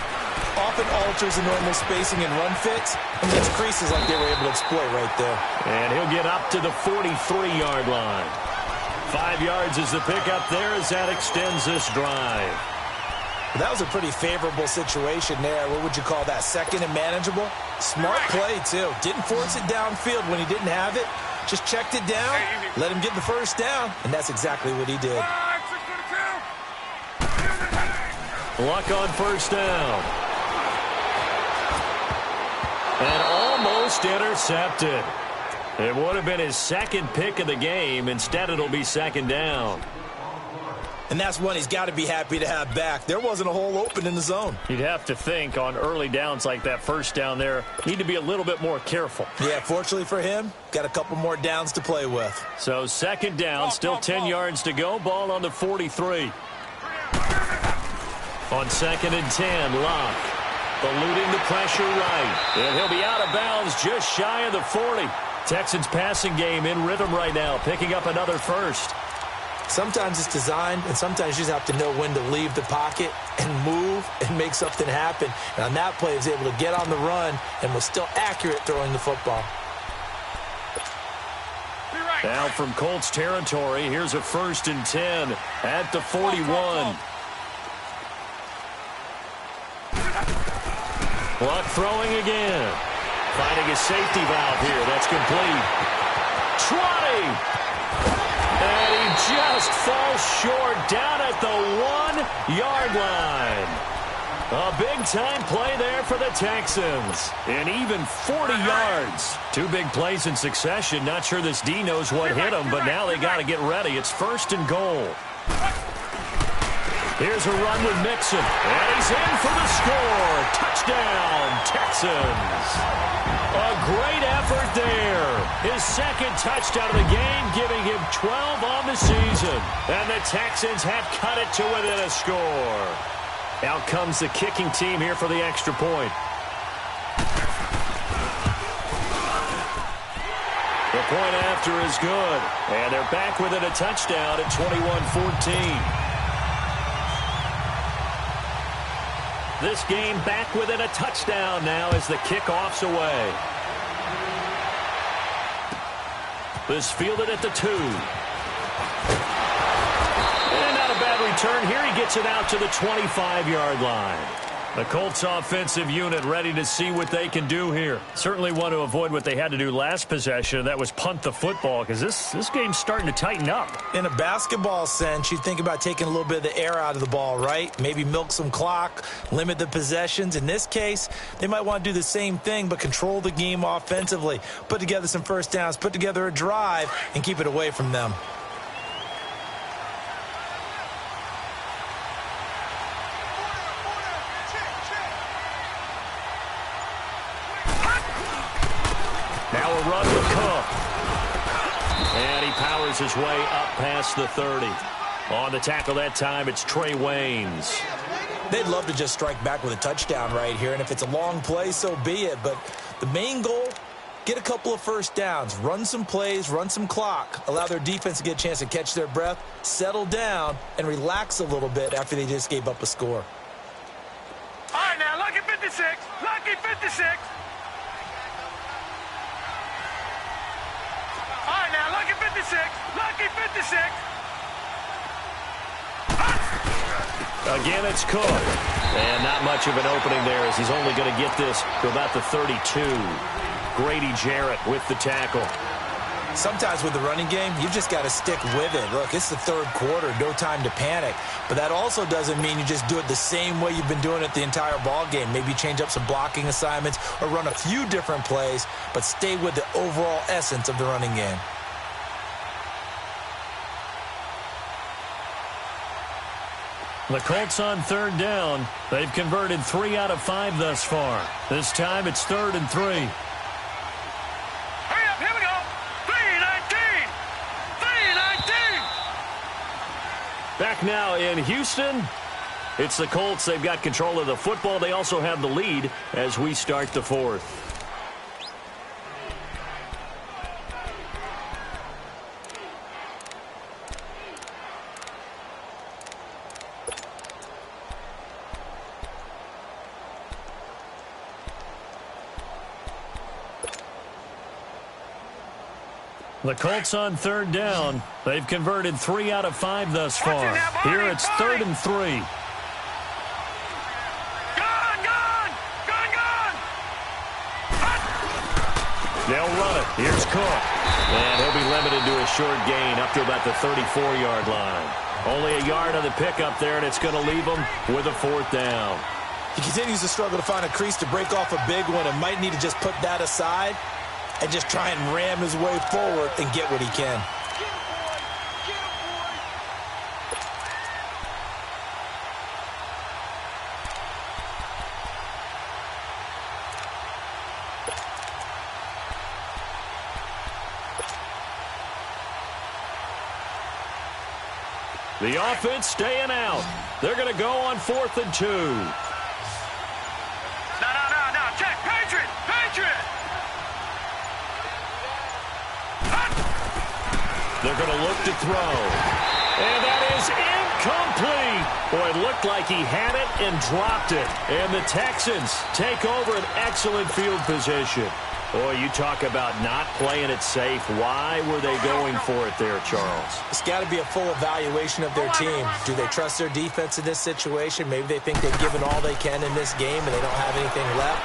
often alters the normal spacing and run fits, and those creases like they were able to exploit right there. And he'll get up to the 43-yard line. 5 yards is the pickup there as that extends this drive. That was a pretty favorable situation there. What would you call that? 2nd and manageable? Smart play, too. Didn't force it downfield when he didn't have it. Just checked it down, let him get the first down, and that's exactly what he did. Luck on first down. And almost intercepted. It would have been his 2nd pick of the game. Instead, it'll be 2nd down. And that's one he's got to be happy to have back. There wasn't a hole open in the zone. You'd have to think on early downs like that first down there, need to be a little bit more careful. Yeah, fortunately for him, got a couple more downs to play with. So 2nd down, still 10 yards to go. Ball on the 43. On 2nd and 10, Locke eluding the pressure right. And he'll be out of bounds just shy of the 40. Texans passing game in rhythm right now, picking up another first. Sometimes it's designed, and sometimes you just have to know when to leave the pocket and move and make something happen. And on that play, he was able to get on the run and was still accurate throwing the football. Now from Colts territory, here's a 1st and 10 at the 41. Luck throwing again. Finding a safety valve here. That's complete. 20. And he just falls short down at the 1-yard line. A big-time play there for the Texans. And even 40 yards. 2 big plays in succession. Not sure this D knows what hit him, but now they got to get ready. It's 1st and goal. Here's a run with Mixon. And he's in for the score. Touchdown, Texans. A great effort there. His 2nd touchdown of the game, giving him 12 on the season. And the Texans have cut it to within a score. Out comes the kicking team here for the extra point. The point after is good. And they're back within a touchdown at 21-14. This game back within a touchdown now as the kickoff's away. This fielded at the 2. And not a bad return here. He gets it out to the 25-yard line. The Colts offensive unit ready to see what they can do here. Certainly want to avoid what they had to do last possession. That was punt the football, because this game's starting to tighten up. In a basketball sense, you think about taking a little bit of the air out of the ball, right? Maybe milk some clock, limit the possessions. In this case, they might want to do the same thing, but control the game offensively. Put together some first downs, put together a drive, and keep it away from them. Now a run with Cook. And he powers his way up past the 30. On the tackle that time, it's Trey Waynes. They'd love to just strike back with a touchdown right here, and if it's a long play, so be it. But the main goal, get a couple of first downs, run some plays, run some clock, allow their defense to get a chance to catch their breath, settle down, and relax a little bit after they just gave up a score. All right, now, lucky 56. Lucky 56. All right, now, lucky 56. Lucky 56. Again, it's Cook. And not much of an opening there as he's only going to get this to about the 32. Grady Jarrett with the tackle. Sometimes with the running game, you've just got to stick with it. Look, it's the third quarter, no time to panic. But that also doesn't mean you just do it the same way you've been doing it the entire ball game. Maybe change up some blocking assignments or run a few different plays, but stay with the overall essence of the running game. The Colts on third down. They've converted 3 out of 5 thus far. This time it's 3rd and 3. Hurry up, here we go. 3-19. 3-19. Back now in Houston. It's the Colts. They've got control of the football. They also have the lead as we start the 4th. The Colts on third down. They've converted 3 out of 5 thus far. Here it's 3rd and 3. They'll run it. Here's Cook. And he'll be limited to a short gain up to about the 34-yard line. Only a yard on the pickup there, and it's going to leave him with a 4th down. He continues to struggle to find a crease to break off a big one and might need to just put that aside and just try and ram his way forward and get what he can. The offense staying out. They're going to go on 4th and 2. No. Check. Patriot. They're going to look to throw. And that is incomplete. Boy, it looked like he had it and dropped it. And the Texans take over an excellent field position. Boy, you talk about not playing it safe. Why were they going for it there, Charles? It's got to be a full evaluation of their team. Do they trust their defense in this situation? Maybe they think they've given all they can in this game and they don't have anything left.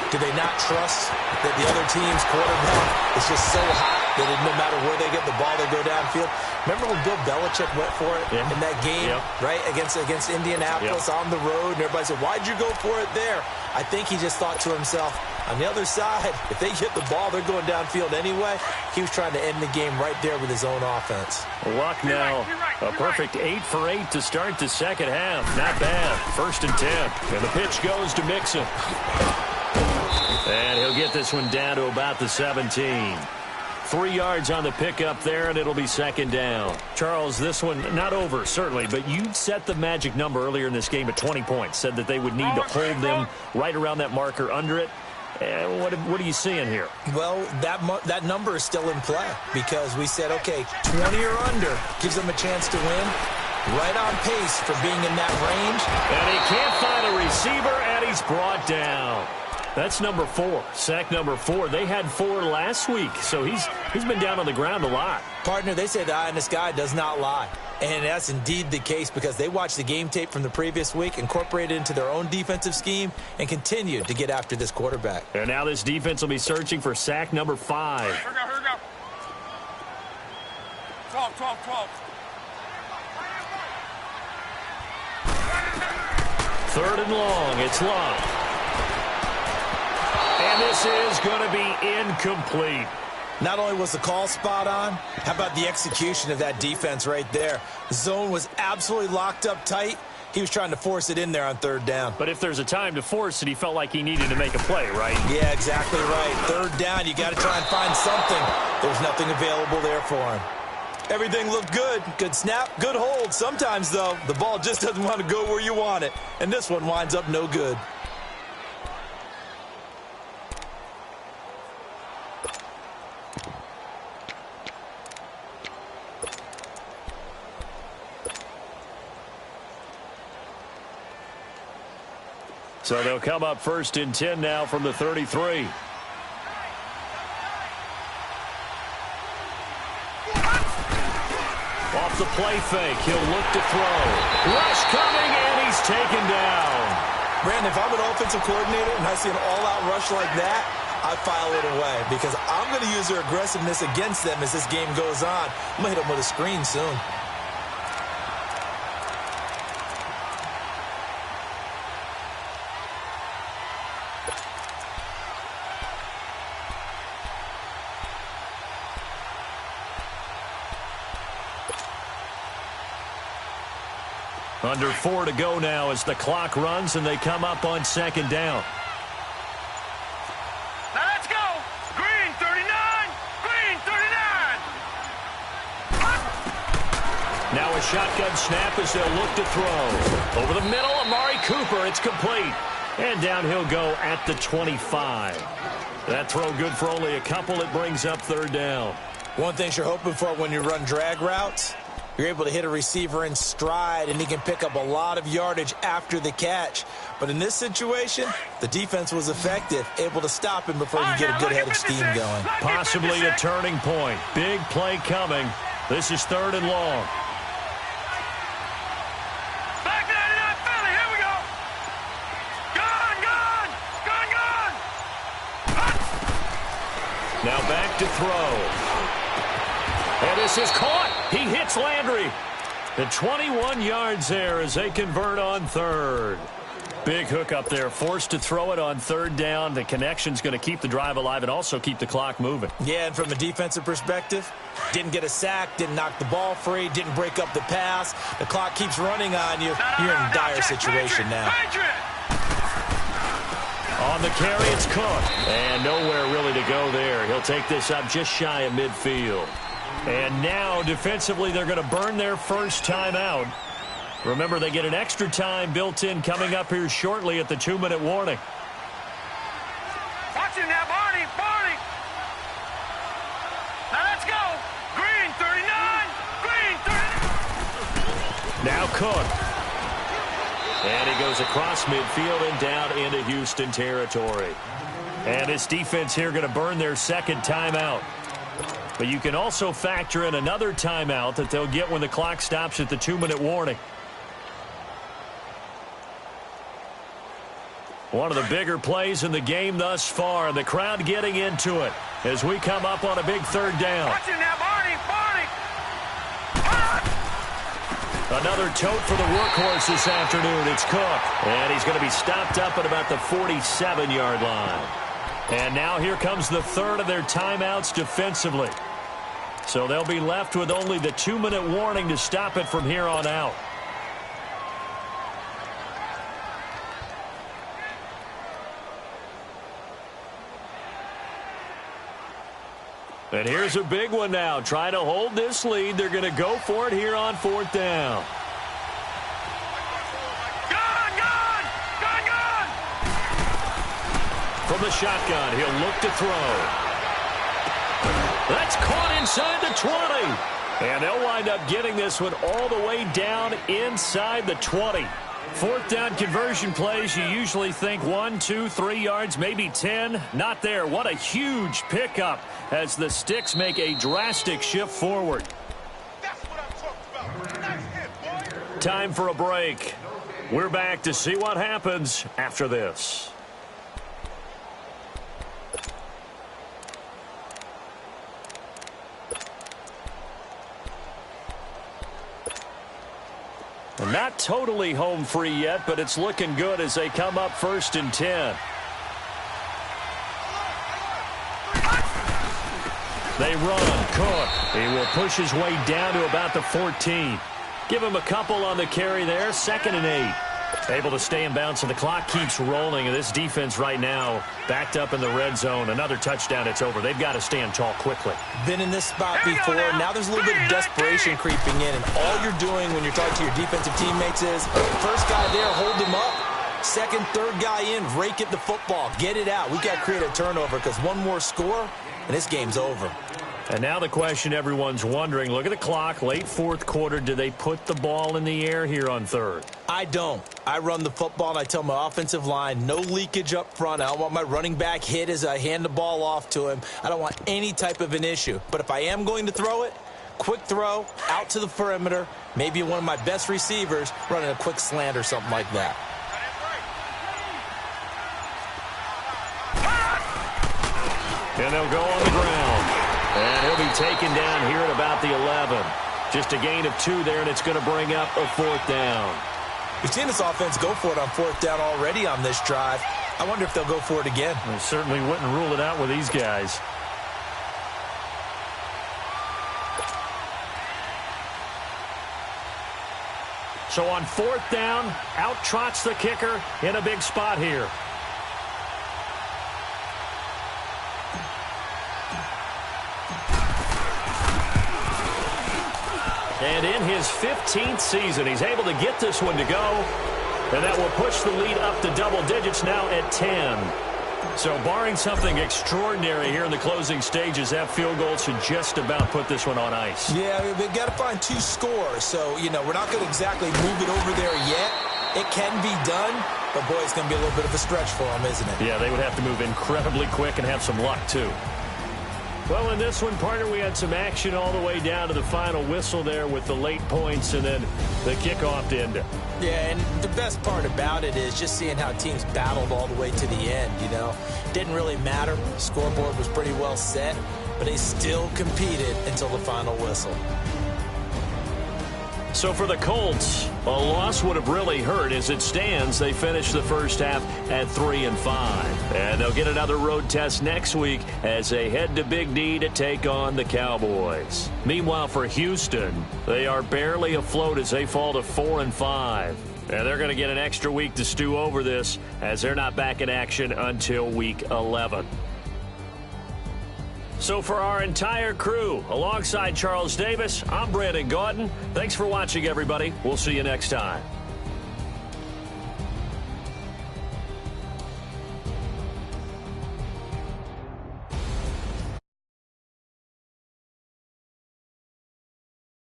Do they not trust that the other team's quarterback is just so hot that no matter where they get the ball, they go downfield? Remember when Bill Belichick went for it in that game, right, against Indianapolis on the road, and everybody said, why'd you go for it there? I think he just thought to himself, on the other side, if they hit the ball, they're going downfield anyway. He was trying to end the game right there with his own offense. Luck now, a perfect 8 for 8 to start the second half. Not bad. 1st and 10. And the pitch goes to Mixon. And he'll get this one down to about the 17. 3 yards on the pickup there, and it'll be 2nd down. Charles, this one not over, certainly, but you set the magic number earlier in this game at 20 points. Said that they would need to hold them right around that marker under it. What are you seeing here? Well, that number is still in play because we said, okay, 20 or under gives them a chance to win. Right on pace for being in that range. And he can't find a receiver, and he's brought down. That's number 4, sack number 4. They had 4 last week, so he's been down on the ground a lot. Partner, they say the eye in the sky does not lie. And that's indeed the case because they watched the game tape from the previous week, incorporated it into their own defensive scheme, and continued to get after this quarterback. And now this defense will be searching for sack number 5. Here we go. 12. 3rd and long. It's Love. And this is going to be incomplete. Not only was the call spot on, how about the execution of that defense right there? The zone was absolutely locked up tight. He was trying to force it in there on 3rd down. But if there's a time to force it, he felt like he needed to make a play, right? Yeah, exactly right. 3rd down, you got to try and find something. There's nothing available there for him. Everything looked good. Good snap, good hold. Sometimes, though, the ball just doesn't want to go where you want it. And this one winds up no good. So they'll come up 1st and 10 now from the 33. Off the play fake, he'll look to throw. Rush coming, and he's taken down. Brandon, if I'm an offensive coordinator and I see an all-out rush like that, I file it away because I'm going to use their aggressiveness against them as this game goes on. I'm going to hit them with a screen soon. Under 4 to go now as the clock runs and they come up on second down. Now let's go. Green 39. Green 39. Now a shotgun snap as they'll look to throw. Over the middle, Amari Cooper. It's complete. And down he'll go at the 25. That throw good for only a couple. It brings up third down. One thing you're hoping for when you run drag routes, you're able to hit a receiver in stride, and he can pick up a lot of yardage after the catch. But in this situation, the defense was effective, able to stop him before he could get a good head of steam going. Possibly a turning point. Big play coming. This is third and long. Back 99 Philly. Here we go. Gone. Now back to throw. And this is caught. He hits Landry. The 21 yards there as they convert on third. Big hook up there. Forced to throw it on third down. The connection's going to keep the drive alive and also keep the clock moving. Yeah, and from a defensive perspective, didn't get a sack, didn't knock the ball free, didn't break up the pass. The clock keeps running on you. You're in a dire situation now. On the carry, it's Cook. And nowhere really to go there. He'll take this up just shy of midfield. And now, defensively, they're going to burn their first timeout. Remember, they get an extra time built in coming up here shortly at the 2-minute warning. Watch it now, Barney. Barney. Now let's go. Green 39. Green 39. Now Cook. And he goes across midfield and down into Houston territory. And this defense here going to burn their second timeout. But you can also factor in another timeout that they'll get when the clock stops at the 2-minute warning. One of the bigger plays in the game thus far, and the crowd getting into it as we come up on a big third down. Watch it now, Barney. Barney. Another tote for the workhorse this afternoon. It's Cook. And he's going to be stopped up at about the 47-yard line. And now here comes the third of their timeouts defensively. So they'll be left with only the 2-minute warning to stop it from here on out. And here's a big one now. Trying to hold this lead. They're going to go for it here on fourth down. Gone, gone, gone, gone. From the shotgun, he'll look to throw. That's caught inside the 20. And they'll wind up getting this one all the way down inside the 20. Fourth down conversion plays, you usually think 1, 2, 3 yards, maybe 10. Not there. What a huge pickup as the Sticks make a drastic shift forward. That's what I'm talking about. Nice hit, boy. Time for a break. We're back to see what happens after this. Not totally home free yet, but it's looking good as they come up 1st and 10. They run. Cook. He will push his way down to about the 14. Give him a couple on the carry there. 2nd and 8. Able to stay in bounds, and the clock keeps rolling. And this defense right now backed up in the red zone. Another touchdown, it's over. They've got to stand tall quickly. Been in this spot before. Now there's a little bit of desperation creeping in. And all you're doing when you're talking to your defensive teammates is, first guy there, hold him up. Second, third guy in, rake at the football. Get it out. We've got to create a turnover because one more score, and this game's over. And now the question everyone's wondering, look at the clock, late fourth quarter, do they put the ball in the air here on third? I don't. I run the football, and I tell my offensive line, no leakage up front. I don't want my running back hit as I hand the ball off to him. I don't want any type of an issue. But if I am going to throw it, quick throw, out to the perimeter, maybe one of my best receivers running a quick slant or something like that. And they'll go on the ground. And he'll be taken down here at about the 11. Just a gain of 2 there, and it's going to bring up a 4th down. We've seen this offense go for it on 4th down already on this drive. I wonder if they'll go for it again. They certainly wouldn't rule it out with these guys. So on 4th down, out trots the kicker in a big spot here. And in his 15th season, he's able to get this one to go. And that will push the lead up to double digits now at 10. So barring something extraordinary here in the closing stages, that field goal should just about put this one on ice. Yeah, we've got to find 2 scores. So, you know, we're not going to exactly move it over there yet. It can be done, but, boy, it's going to be a little bit of a stretch for them, isn't it? Yeah, they would have to move incredibly quick and have some luck, too. Well, in this one, partner, we had some action all the way down to the final whistle there with the late points and then the kickoff to end it. Yeah, and the best part about it is just seeing how teams battled all the way to the end, you know. Didn't really matter. The scoreboard was pretty well set, but they still competed until the final whistle. So for the Colts, a loss would have really hurt. As it stands, they finished the first half at 3-5. And they'll get another road test next week as they head to Big D to take on the Cowboys. Meanwhile, for Houston, they are barely afloat as they fall to 4-5. And they're going to get an extra week to stew over this as they're not back in action until week 11. So for our entire crew, alongside Charles Davis, I'm Brandon Gaudin. Thanks for watching, everybody. We'll see you next time.